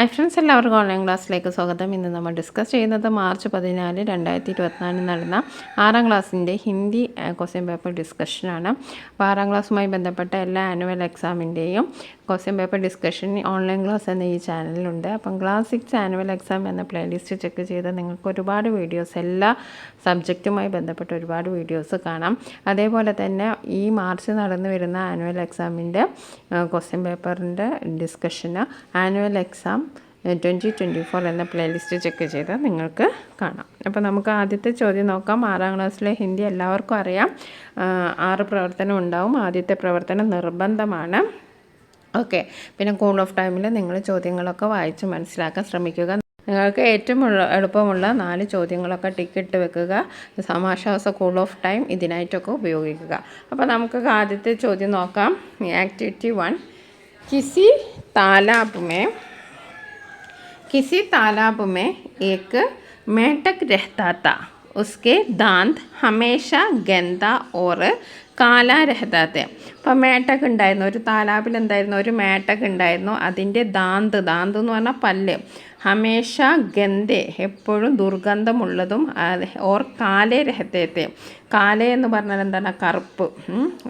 Hi friends, എല്ലാവർക്കും online ക്ലാസ്സിലേക്ക് സ്വാഗതം. ഇന്ന് നമ്മൾ ഡിസ്കസ് ചെയ്യുന്നത് മാർച്ച് 14, 2024 നടന്ന 6ാം ക്ലാസ്സിൻ്റെ ഹിന്ദി ക്വസ്റ്റ്യൻ പേപ്പർ ഡിസ്കഷനാണ്. അപ്പോൾ 6ാം ക്ലാസ്സുമായി ബന്ധപ്പെട്ട എല്ലാ ആനുവൽ എക്സാമിൻ്റെയും question paper discussion online class എന്ന ഈ ചാനലിലുണ്ട്. അപ്പം ക്ലാസ് 6 ആനുവൽ എക്സാം എന്ന പ്ലേലിസ്റ്റ് ചെക്ക് ചെയ്ത് നിങ്ങൾക്ക് ഒരുപാട് വീഡിയോസ്, എല്ലാ സബ്ജക്റ്റുമായി ബന്ധപ്പെട്ട ഒരുപാട് വീഡിയോസ് കാണാം. അതേപോലെ തന്നെ ഈ മാർച്ച് നടന്നു വരുന്ന ആനുവൽ എക്സാമിൻ്റെ ക്വസ്റ്റ്യൻ പേപ്പറിൻ്റെ ഡിസ്കഷന് ആനുവൽ എക്സാം 2024 എന്ന പ്ലേലിസ്റ്റ് ചെക്ക് ചെയ്ത് നിങ്ങൾക്ക് കാണാം. അപ്പോൾ നമുക്ക് ആദ്യത്തെ ചോദ്യം നോക്കാം. 6ാം ക്ലാസ്സിലെ ഹിന്ദി എല്ലാവർക്കും അറിയാം. 6 പ്രവർത്തനം ഉണ്ടാവും. ആദ്യത്തെ പ്രവർത്തനം നിർബന്ധമാണ്. ഓക്കെ, പിന്നെ കൂൾ ഓഫ് ടൈമിൽ നിങ്ങൾ ചോദ്യങ്ങളൊക്കെ വായിച്ച് മനസ്സിലാക്കാൻ ശ്രമിക്കുക. നിങ്ങൾക്ക് ഏറ്റവും എളുപ്പമുള്ള 4 ചോദ്യങ്ങളൊക്കെ ടിക്കിട്ട് വെക്കുക. സമാശ്വാസ കൂൾ ഓഫ് ടൈം ഇതിനായിട്ടൊക്കെ ഉപയോഗിക്കുക. അപ്പോൾ നമുക്ക് ആദ്യത്തെ ചോദ്യം നോക്കാം. ആക്ടിവിറ്റി 1. किसी तालाब में एक मेंढक रहता था. उसके दांत हमेशा गंदा और കാല രഹതാത്തെ. അപ്പം മേട്ടക്ക് ഉണ്ടായിരുന്നു, ഒരു താലാബിൽ എന്തായിരുന്നു, ഒരു മേട്ടക്ക് ഉണ്ടായിരുന്നു. അതിൻ്റെ ദാന്ത് എന്ന് പറഞ്ഞാൽ പല്ല്, ഹമേഷ ഗന്ധെ എപ്പോഴും ദുർഗന്ധമുള്ളതും, ഓർ കാലേ രഹത്തേത്തെ, കാലേ എന്ന് പറഞ്ഞാൽ എന്താണ്, കറുപ്പ്.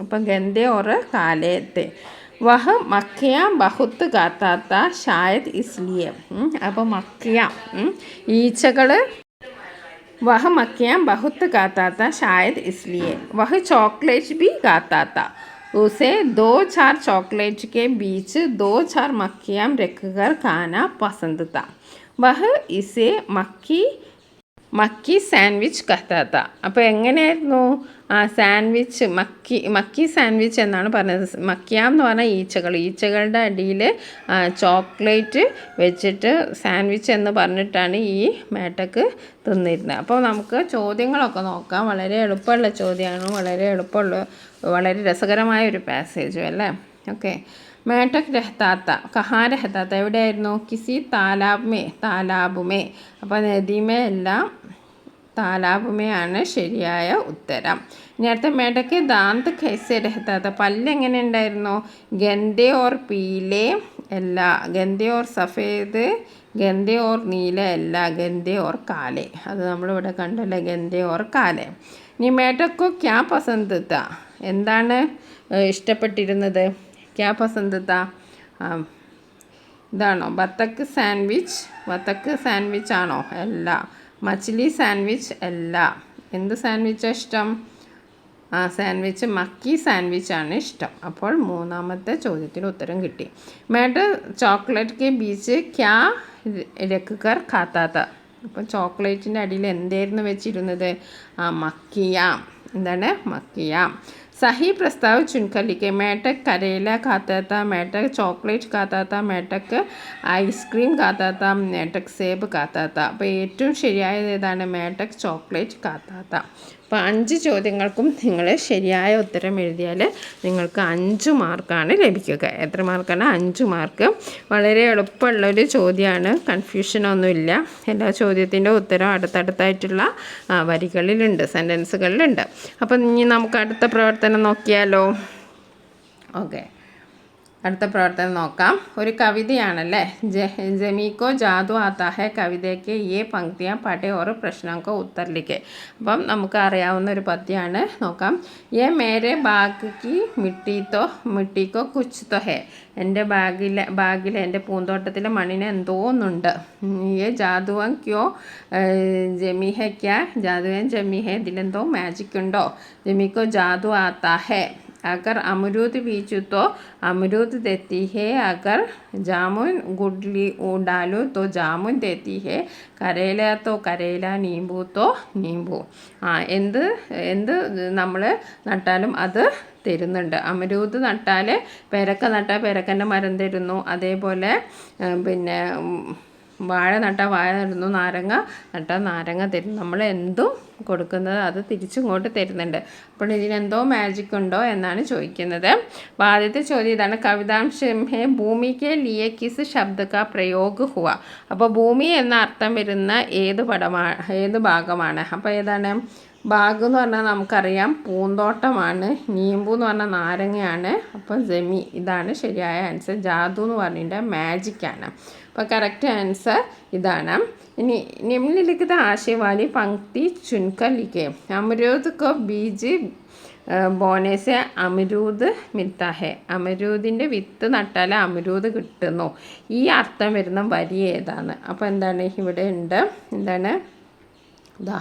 അപ്പം ഗന്ധെ ഓർ കാലേത്തെ. വഹ മക്കിയ ബഹുത്ത് കാത്താത്ത ഷായത് ഇസ്ലിയെ. അപ്പോൾ മക്കിയ ഈച്ചകൾ, वह मक्खियाँ बहुत खाता था शायद इसलिए. वह चॉकलेट भी खाता था. उसे 2-4 चॉकलेट के बीच 2-4 मक्खियाँ रखकर खाना पसंद था. वह इसे മക്കി സാൻഡ്വിച്ച് കത്താത്ത. അപ്പോൾ എങ്ങനെയായിരുന്നു ആ സാൻഡ്വിച്ച്, മക്കി സാൻഡ്വിച്ച് എന്നാണ് പറഞ്ഞത്. മക്കിയാം എന്ന് പറഞ്ഞാൽ ഈച്ചകളുടെ അടിയിൽ ചോക്ലേറ്റ് വെച്ചിട്ട് സാൻഡ്വിച്ച് എന്ന് പറഞ്ഞിട്ടാണ് ഈ മേട്ടക്ക് തിന്നിരുന്നത്. അപ്പോൾ നമുക്ക് ചോദ്യങ്ങളൊക്കെ നോക്കാം. വളരെ എളുപ്പമുള്ള ചോദ്യമാണ്, വളരെ രസകരമായ ഒരു പാസേജും അല്ലേ. ഓക്കെ, മേട്ടക് രഹത്താത്ത, കഹാ രഹത്താത്ത എവിടെയായിരുന്നു, കിസി താലാബുമേ. അപ്പോൾ നദിമേ എല്ലാം താലാബുമയാണ് ശരിയായ ഉത്തരം. ഇനി അടുത്ത മേട്ടക്ക് ദാന്ത് ഖൈസെ രഹത്താത്ത, പല്ല് എങ്ങനെ ഉണ്ടായിരുന്നു, ഗന്ധെ ഓർ പീലെ അല്ല, ഗന്ധെ ഓർ സഫേദ്, ഗന്ധെ ഓർ നീല അല്ല, ഗന്ധെ ഓർ കാലെ. അത് നമ്മളിവിടെ കണ്ടല്ലേ, ഗന്ധെ ഓർ കാലെ. ഇനി മേട്ടക്കോ ക്യാ പസന്ത് താ, എന്താണ് ഇഷ്ടപ്പെട്ടിരുന്നത്, ക്യാ പസന്ത് താ, ഇതാണോ ബത്തക്ക് സാൻഡ്വിച്ച് ആണോ, അല്ല. മച്ച്ലി സാൻഡ്വിച്ച് അല്ല. എന്ത് സാൻഡ്വിച്ചാണ് ഇഷ്ടം, സാൻഡ്വിച്ച് മക്കി സാൻഡ്വിച്ചാണ് ഇഷ്ടം. അപ്പോൾ 3ാമത്തെ ചോദ്യത്തിന് ഉത്തരം കിട്ടി. മേട്ട ചോക്ലേറ്റ് കെ ബീച്ച് ക്യാ രക്കുകർ ഖാത്താത്ത. അപ്പോൾ ചോക്ലേറ്റിൻ്റെ അടിയിൽ എന്തായിരുന്നു വെച്ചിരുന്നത്, മക്കിയാം. എന്താണ്, മക്കിയാം. सही प्रस्ताव चुनकर लिखे. मेटक करेला खाता था, मेटक चॉकलेट खाता था, मेटक ഐസ്ക്രീം കാത്താത്ത, മേട്ടക് സേബ് കാത്താത്ത. അപ്പോൾ ഏറ്റവും ശരിയായത് ഏതാണ്, മേട്ടക് ചോക്ലേറ്റ് കാത്താത്ത. അപ്പോൾ 5 ചോദ്യങ്ങൾക്കും നിങ്ങൾ ശരിയായ ഉത്തരം എഴുതിയാൽ നിങ്ങൾക്ക് 5 മാർക്കാണ് ലഭിക്കുക. എത്ര മാർക്കാണ്, 5 മാർക്ക്. വളരെ എളുപ്പമുള്ളൊരു ചോദ്യമാണ്, കൺഫ്യൂഷനൊന്നുമില്ല. എല്ലാ ചോദ്യത്തിൻ്റെ ഉത്തരം അടുത്തടുത്തായിട്ടുള്ള വരികളിലുണ്ട്, സെൻറ്റൻസുകളിലുണ്ട്. അപ്പോൾ ഇനി നമുക്ക് അടുത്ത പ്രവർത്തനം നോക്കിയാലോ. ഓക്കെ, അടുത്ത പ്രവർത്തനം നോക്കാം. ഒരു കവിതയാണല്ലേ. ജമീക്കോ ജാദു ആത്താ ഹെ കവിതയ്ക്ക് ഈ പങ്ക്തിയാ പഠേ ഓർ പ്രശ്നങ്ങൾക്കോ ഉത്തർ ലിഖെ. അപ്പം നമുക്ക് അറിയാവുന്ന ഒരു പദ്യമാണ്, നോക്കാം. യേ മേരെ ബാഗ് കി മിട്ടിക്കോ കുച്ച് തോ ഹെ. എൻ്റെ ബാഗിൽ എൻ്റെ പൂന്തോട്ടത്തിലെ മണ്ണിന് എന്തോ ഒന്നുണ്ട്. യേ ജാദുവൻ ക്യോ ജമി ഹെ ക്യാ, ജാദുവൻ ജമി ഹെ, ഇതിലെന്തോ മാജിക് ഉണ്ടോ. ജമീക്കോ ജാദു ആത്താ ഹെ. अगर अमरूद बीजू तो अमरूद देती है, अगर जामुन गुडली डालो तो जामुन देती है, കരയില तो കരയില, നീമ്പു तो നീമ്പു. എന്ത് നമ്മൾ നട്ടാലും അത് തരുന്നുണ്ട്. അമരൂദ് നട്ടാൽ, പേരക്ക നട്ടാൽ പേരക്കൻ്റെ മരം തരുന്നു. അതേപോലെ പിന്നെ വാഴ നട്ടാൽ വാഴ തരുന്നു, നാരങ്ങ നട്ടാൽ നാരങ്ങ തരുന്നു. നമ്മൾ എന്തും കൊടുക്കുന്നത് അത് തിരിച്ചിങ്ങോട്ട് തരുന്നുണ്ട്. അപ്പോൾ ഇതിനെന്തോ മാജിക് ഉണ്ടോ എന്നാണ് ചോദിക്കുന്നത്. അപ്പോൾ ആദ്യത്തെ ചോദ്യം ഇതാണ്. കവിതാംശം ഹേ ഭൂമി കെ ലിയെ കിസ് ശബ്ദ കാ പ്രയോഗ് ഹുവ. അപ്പോൾ ഭൂമി എന്ന അർത്ഥം വരുന്ന ഏത് ഭാഗമാണ്. അപ്പോൾ ഏതാണ്, ബാഗ് എന്ന് പറഞ്ഞാൽ നമുക്കറിയാം പൂന്തോട്ടമാണ്. നീമ്പു എന്ന് പറഞ്ഞാൽ നാരങ്ങയാണ്. അപ്പോൾ ജമി, ഇതാണ് ശരിയായ ആൻസർ. ജാദു എന്ന് പറഞ്ഞിട്ട് മാജിക്കാണ്. അപ്പോൾ കറക്റ്റ് ആൻസർ ഇതാണ്. ഇനി നിമ്നലിഖിത आशय वाली पंक्ति चुनकर लिखे. अमरूद को बीज बोने से അമരൂദ് മിൽത്താ ഹെ. അമരൂദിൻ്റെ വിത്ത് നട്ടാൽ അമരൂദ് കിട്ടുന്നു. ഈ അർത്ഥം വരുന്ന വരി ഏതാണ്? അപ്പോൾ എന്താണ് ഇവിടെ ഉണ്ട്, എന്താണ് ദാ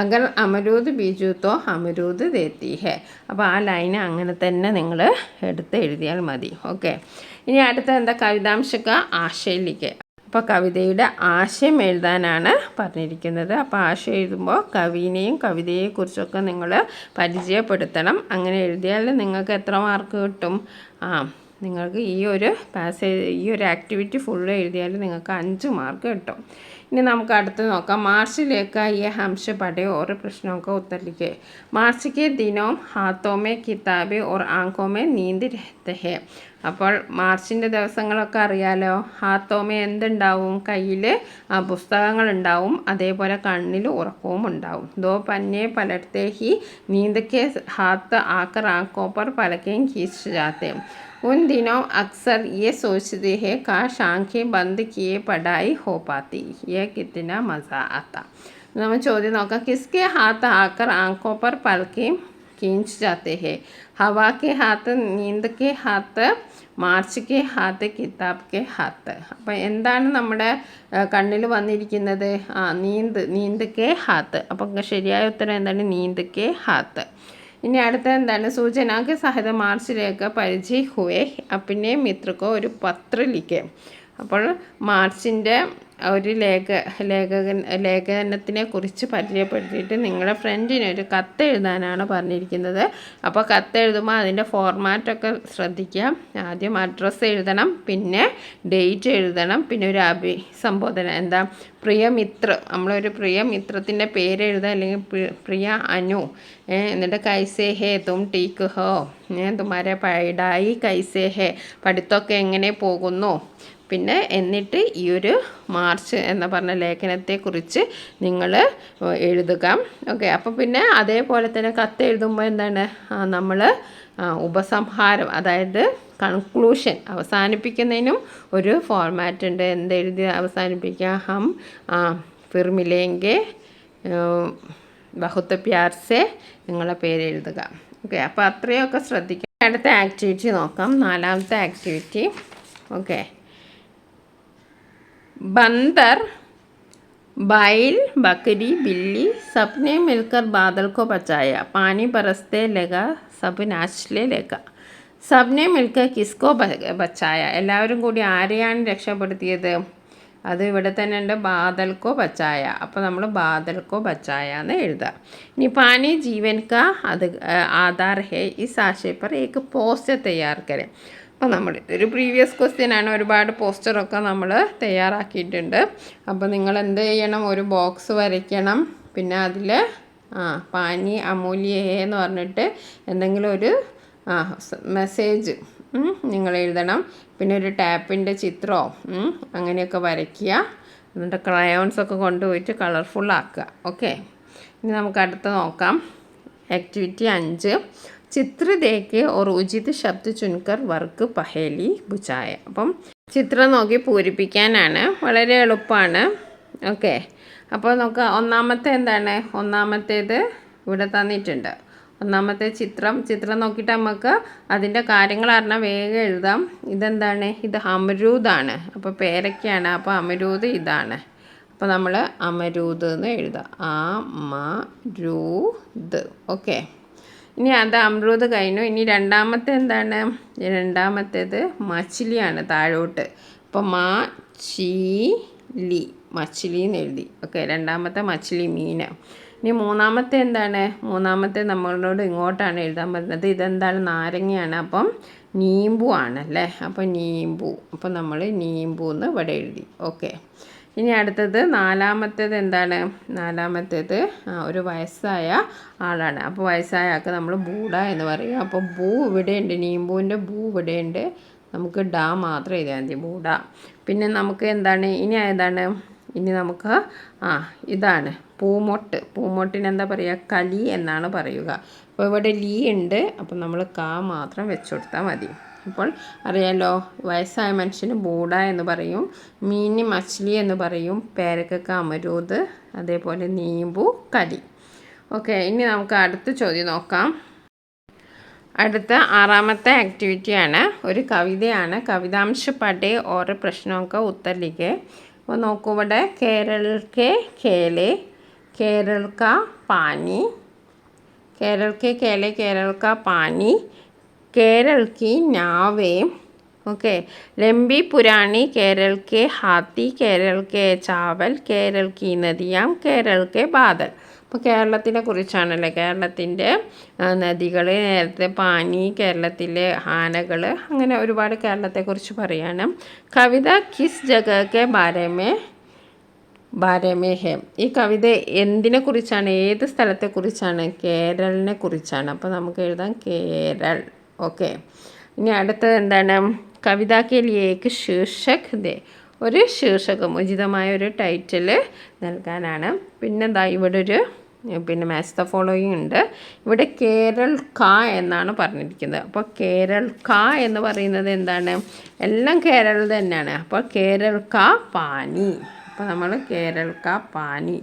അഗർ അമരൂദ് ബീജു തോ അമരൂദ് ദേത്തി ഹെ. അപ്പോൾ ആ ലൈന് അങ്ങനെ തന്നെ നിങ്ങൾ എടുത്ത് എഴുതിയാൽ മതി. ഓക്കെ. ഇനി അടുത്ത എന്താ, കവിതാംശക ആശയിലേക്ക്. അപ്പോൾ കവിതയുടെ ആശയം എഴുതാനാണ് പറഞ്ഞിരിക്കുന്നത്. അപ്പോൾ ആശയം എഴുതുമ്പോൾ കവിനെയും കവിതയെക്കുറിച്ചൊക്കെ നിങ്ങൾ പരിചയപ്പെടുത്തണം. അങ്ങനെ എഴുതിയാൽ നിങ്ങൾക്ക് എത്ര മാർക്ക് കിട്ടും? നിങ്ങൾക്ക് ഈ ഒരു ആക്ടിവിറ്റി ഫുള്ള് എഴുതിയാൽ നിങ്ങൾക്ക് 5 മാർക്ക് കിട്ടും. ഇനി നമുക്ക് അടുത്ത് നോക്കാം. മാർച്ചിലേക്ക് ഈ ഹംശ പഠയോ ഓർ പ്രശ്നമൊക്കെ ഉത്തരിക്കേ. മാർച്ച് ദിനോ ഹാത്തോമേ കിതാബ് ഓർ ആങ്കോമേ നീന്ത് രഹത്തെ ഹെ. അപ്പോൾ മാർച്ചിൻ്റെ ദിവസങ്ങളൊക്കെ അറിയാലോ. ഹാത്തോമേ എന്തുണ്ടാവും? കയ്യിൽ പുസ്തകങ്ങളുണ്ടാവും, അതേപോലെ കണ്ണിൽ ഉറക്കവും ഉണ്ടാവും. ദോ പന്നെ പലർത്തെ ഹി നീന്തക്കെ ഹാത്ത് ആക്കർ ആങ്കോ पर पलकें खींच जाते. उन दिनों अक्सर ये सोचते हैं काश आंखें बंद किए पढ़ाई हो पाती. ये कितना मज़ा आता. നമ്മൾ ചോദ്യം നോക്കാം. किसके हाथ आकर आंखों पर पलकें खींच जाते हैं? हवा के हाथ, नींद के हाथ, മാർച്ച് കെ ഹാത്ത്, കിതാബ് കെ ഹാത്ത്. അപ്പം എന്താണ് നമ്മുടെ കണ്ണിൽ വന്നിരിക്കുന്നത്? നീന്ത് കെ ഹാത്ത്. അപ്പം ശരിയായ ഉത്തരം എന്താണ്? നീന്ത് കെ ഹാത്ത്. ഇനി അടുത്ത എന്താണ്? സൂചനാക്ക് സഹിത മാർച്ചിലേക്ക് പരിചയ ഹുവേ അപ്പിനെ മിത്രക്കോ ഒരു പത്ര ലിഖേ. അപ്പോൾ മാർച്ചിൻ്റെ ഒരു ലേഖനത്തിനെ കുറിച്ച് പരിചയപ്പെടുത്തിയിട്ട് നിങ്ങളുടെ ഫ്രണ്ടിന് ഒരു കത്ത് എഴുതാനാണ് പറഞ്ഞിരിക്കുന്നത്. അപ്പോൾ കത്ത് എഴുതുമ്പോൾ അതിൻ്റെ ഫോർമാറ്റൊക്കെ ശ്രദ്ധിക്കുക. ആദ്യം അഡ്രസ്സ് എഴുതണം, പിന്നെ ഡേറ്റ് എഴുതണം, പിന്നെ ഒരു അഭിസംബോധന, എന്താ പ്രിയമിത്ര, നമ്മളൊരു പ്രിയമിത്രത്തിൻ്റെ പേര് എഴുതുക, അല്ലെങ്കിൽ പ്രിയ അനു. എന്നിട്ട് കൈസേ ഹേ തും ടീക്ക് ഹോ, തുമാരെ പൈഡായി കൈസേ ഹേ, പഠിത്തമൊക്കെ എങ്ങനെ പോകുന്നു. പിന്നെ എന്നിട്ട് ഈ ഒരു മാർച്ച് എന്ന് പറഞ്ഞ ലേഖനത്തെക്കുറിച്ച് നിങ്ങൾ എഴുതുക. ഓക്കെ. അപ്പോൾ പിന്നെ അതേപോലെ തന്നെ കത്ത് എഴുതുമ്പോൾ എന്താണ്, നമ്മൾ ഉപസംഹാരം, അതായത് കൺക്ലൂഷൻ, അവസാനിപ്പിക്കുന്നതിനും ഒരു ഫോർമാറ്റ് ഉണ്ട്. എന്തെഴുതി അവസാനിപ്പിക്കുക? ഹം ഫിർ മിലേംഗെ ബഹുത്ത് പ്യാർ സെ, നിങ്ങളെ പേര് എഴുതുക. ഓക്കെ. അപ്പോൾ അത്രയൊക്കെ ശ്രദ്ധിക്കുക. അടുത്ത ആക്ടിവിറ്റി നോക്കാം. 4ാമത്തെ ആക്ടിവിറ്റി. ഓക്കെ. बंदर, बैल, बकरी, बिल्ली सबने मिलकर बादल को बचाया. पानी बरसने लगा, सब नाचने लगा. सबने मिलकर किसको बचाया? എല്ലാവരും കൂടി ആരെയാണ് രക്ഷപ്പെടുത്തിയത്? അത് ഇവിടെ തന്നെ ഉണ്ട്, ബാദൽക്കോ ബച്ചായ. അപ്പോൾ നമ്മൾ ബാദൽക്കോ ബച്ചായ എന്ന് എഴുതുക. ഇനി പാനി ജീവൻ കാ ആധാർ ഹേ, ഇസ് ആശയ पर एक पोस्टर तैयार करें. അപ്പോൾ നമ്മൾ ഒരു പ്രീവിയസ് ക്വസ്റ്റ്യനാണ്, ഒരുപാട് പോസ്റ്ററൊക്കെ നമ്മൾ തയ്യാറാക്കിയിട്ടുണ്ട്. അപ്പോൾ നിങ്ങൾ എന്ത് ചെയ്യണം? ഒരു ബോക്സ് വരയ്ക്കണം, പിന്നെ അതിൽ പാനി അമൂല്യ എന്ന് പറഞ്ഞിട്ട് എന്തെങ്കിലും ഒരു മെസ്സേജ് നിങ്ങൾ എഴുതണം. പിന്നെ ഒരു ടാപ്പിൻ്റെ ചിത്രമോ അങ്ങനെയൊക്കെ വരയ്ക്കുക. എന്നിട്ട് ക്രയോൺസൊക്കെ കൊണ്ടുപോയിട്ട് കളർഫുള്ളാക്കുക. ഓക്കെ. ഇനി നമുക്ക് അടുത്ത് നോക്കാം. ആക്ടിവിറ്റി 5. ചിത്ര ദേക്ക് और उचित शब्द चुनकर वर्क पहेली बुझाए. അപ്പം ചിത്രം നോക്കി പൂരിപ്പിക്കാനാണ്, വളരെ എളുപ്പമാണ്. ഓക്കെ. അപ്പോൾ നമുക്ക് ഒന്നാമത്തെ എന്താണ്? ഒന്നാമത്തേത് ഇവിടെ തന്നിട്ടുണ്ട്. ഒന്നാമത്തെ ചിത്രം നോക്കിയിട്ട് നമുക്ക് അതിൻ്റെ കാര്യങ്ങൾ അറിഞ്ഞാൽ വേഗം എഴുതാം. ഇതെന്താണ്? ഇത് അമരൂദാണ്. അപ്പോൾ പേരയ്ക്കാണ്. അപ്പോൾ അമരൂദ് ഇതാണ്. അപ്പോൾ നമ്മൾ അമരൂദ് എന്ന് എഴുതാം. അമരൂദ്. ഓക്കെ. ഇനി അത് അമരൂദ് കഴിഞ്ഞു. ഇനി രണ്ടാമത്തെ എന്താണ്? രണ്ടാമത്തേത് മച്ചിലിയാണ്, താഴോട്ട്. അപ്പോൾ മച്ചിലി എന്ന് എഴുതി. ഓക്കെ. രണ്ടാമത്തെ മച്ചിലി, മീൻ. ഇനി മൂന്നാമത്തെ എന്താണ്? മൂന്നാമത്തെ നമ്മളോട് ഇങ്ങോട്ടാണ് എഴുതാൻ പറ്റുന്നത്. ഇതെന്താണ്? നാരങ്ങയാണ്. അപ്പം നീമ്പു ആണല്ലേ. അപ്പോൾ നീമ്പു. അപ്പോൾ നമ്മൾ നീമ്പു എന്ന് ഇവിടെ എഴുതി. ഓക്കെ. ഇനി അടുത്തത് നാലാമത്തേത് എന്താണ്? നാലാമത്തേത് ഒരു വയസ്സായ ആളാണ്. അപ്പോൾ വയസ്സായ ആൾക്ക് നമ്മൾ ബൂഡ എന്ന് പറയും. അപ്പോൾ ബൂ ഇവിടെയുണ്ട്, നീമ്പൂവിൻ്റെ ബൂ ഇവിടെയുണ്ട്. നമുക്ക് ഡാ മാത്രം എഴുതിയാൽ മതി, ബൂഡ. പിന്നെ നമുക്ക് എന്താണ്? ഇനി ഏതാണ്? ഇനി നമുക്ക് ഇതാണ് പൂമൊട്ട്. പൂമൊട്ടിന് എന്താ പറയുക? കലി എന്നാണ് പറയുക. അപ്പോൾ ഇവിടെ ലീ ഉണ്ട്. അപ്പോൾ നമ്മൾ കാ മാത്രം വെച്ച് കൊടുത്താൽ മതി. അപ്പോൾ അറിയാലോ, വയസ്സായ മനുഷ്യന് ബൂഡ എന്ന് പറയും, മീനി മച്ച്ലി എന്ന് പറയും, പേരക്കൊക്കെ അമരൂത്, അതേപോലെ നീമ്പു കലി. ഓക്കെ, ഇനി നമുക്ക് അടുത്ത ചോദ്യം നോക്കാം. അടുത്ത 6ാമത്തെ ആക്ടിവിറ്റിയാണ്, ഒരു കവിതയാണ്. കവിതാംശ പഠേ ഓരോ പ്രശ്നമൊക്കെ ഉത്തർ ലിഖേ. അപ്പോൾ നോക്കൂ, ഇവിടെ കേരൾ കെ കേലെ, കേരൾ കാ പാനി, केरल के केले, केरल का पानी, केरल की नावें, ओके, लंबी पुरानी, केरल के हाथी, केरल के चावल, केरल की नदियाँ, केरल के बादल. അപ്പോൾ കേരളത്തിനെ കുറിച്ചാണല്ലേ, കേരളത്തിൻ്റെ നദികൾ, നേരത്തെ പാനി, കേരളത്തിലെ ആനകൾ, അങ്ങനെ ഒരുപാട് കേരളത്തെക്കുറിച്ച് പറയാണ്. കവിത കിസ് ജഗഹ് ബാരമേ ബാരമേ ഹെ. ഈ കവിത എന്തിനെ കുറിച്ചാണ്, ഏത് സ്ഥലത്തെക്കുറിച്ചാണ്? കേരളിനെ കുറിച്ചാണ്. അപ്പോൾ നമുക്ക് എഴുതാം കേരൾ. ഓക്കെ, ഇനി അടുത്തത് എന്താണ്? കവിതാക്ക് ലിയേക്ക് ശീർഷക് ദേ. ഒരു ശീർഷകം, ഉചിതമായ ഒരു ടൈറ്റിൽ നൽകാനാണ്. പിന്നെ ഇവിടെ ഒരു മാച്ച് ദ ഫോളോയിങ് ഉണ്ട്. ഇവിടെ കേരൾ കാ എന്നാണ് പറഞ്ഞിരിക്കുന്നത്. അപ്പോൾ കേരൾ കാ എന്ന് പറയുന്നത് എന്താണ്? എല്ലാം കേരള തന്നെയാണ്. അപ്പോൾ കേരൾ കാ പാനി. അപ്പോൾ നമ്മൾ കേരൾ കാ പാനി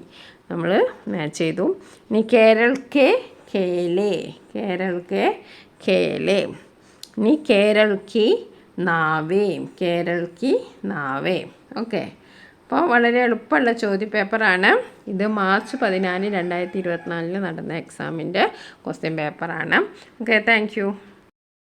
നമ്മൾ മാച്ച് ചെയ്തു. ഇനി കേരൾ കെ കേലെ, കേരൾ കെ കേലെ. ഇനി കേരൾ കി നാവേ, കേരൾ കി നാവേ. ഓക്കെ, അപ്പോൾ വളരെ എളുപ്പമുള്ള ചോദ്യപേപ്പറാണ് ഇത്. മാർച്ച് 14, 2024 നടന്ന എക്സാമിൻ്റെ ക്വസ്റ്റ്യൻ പേപ്പറാണ്. Okay, thank you.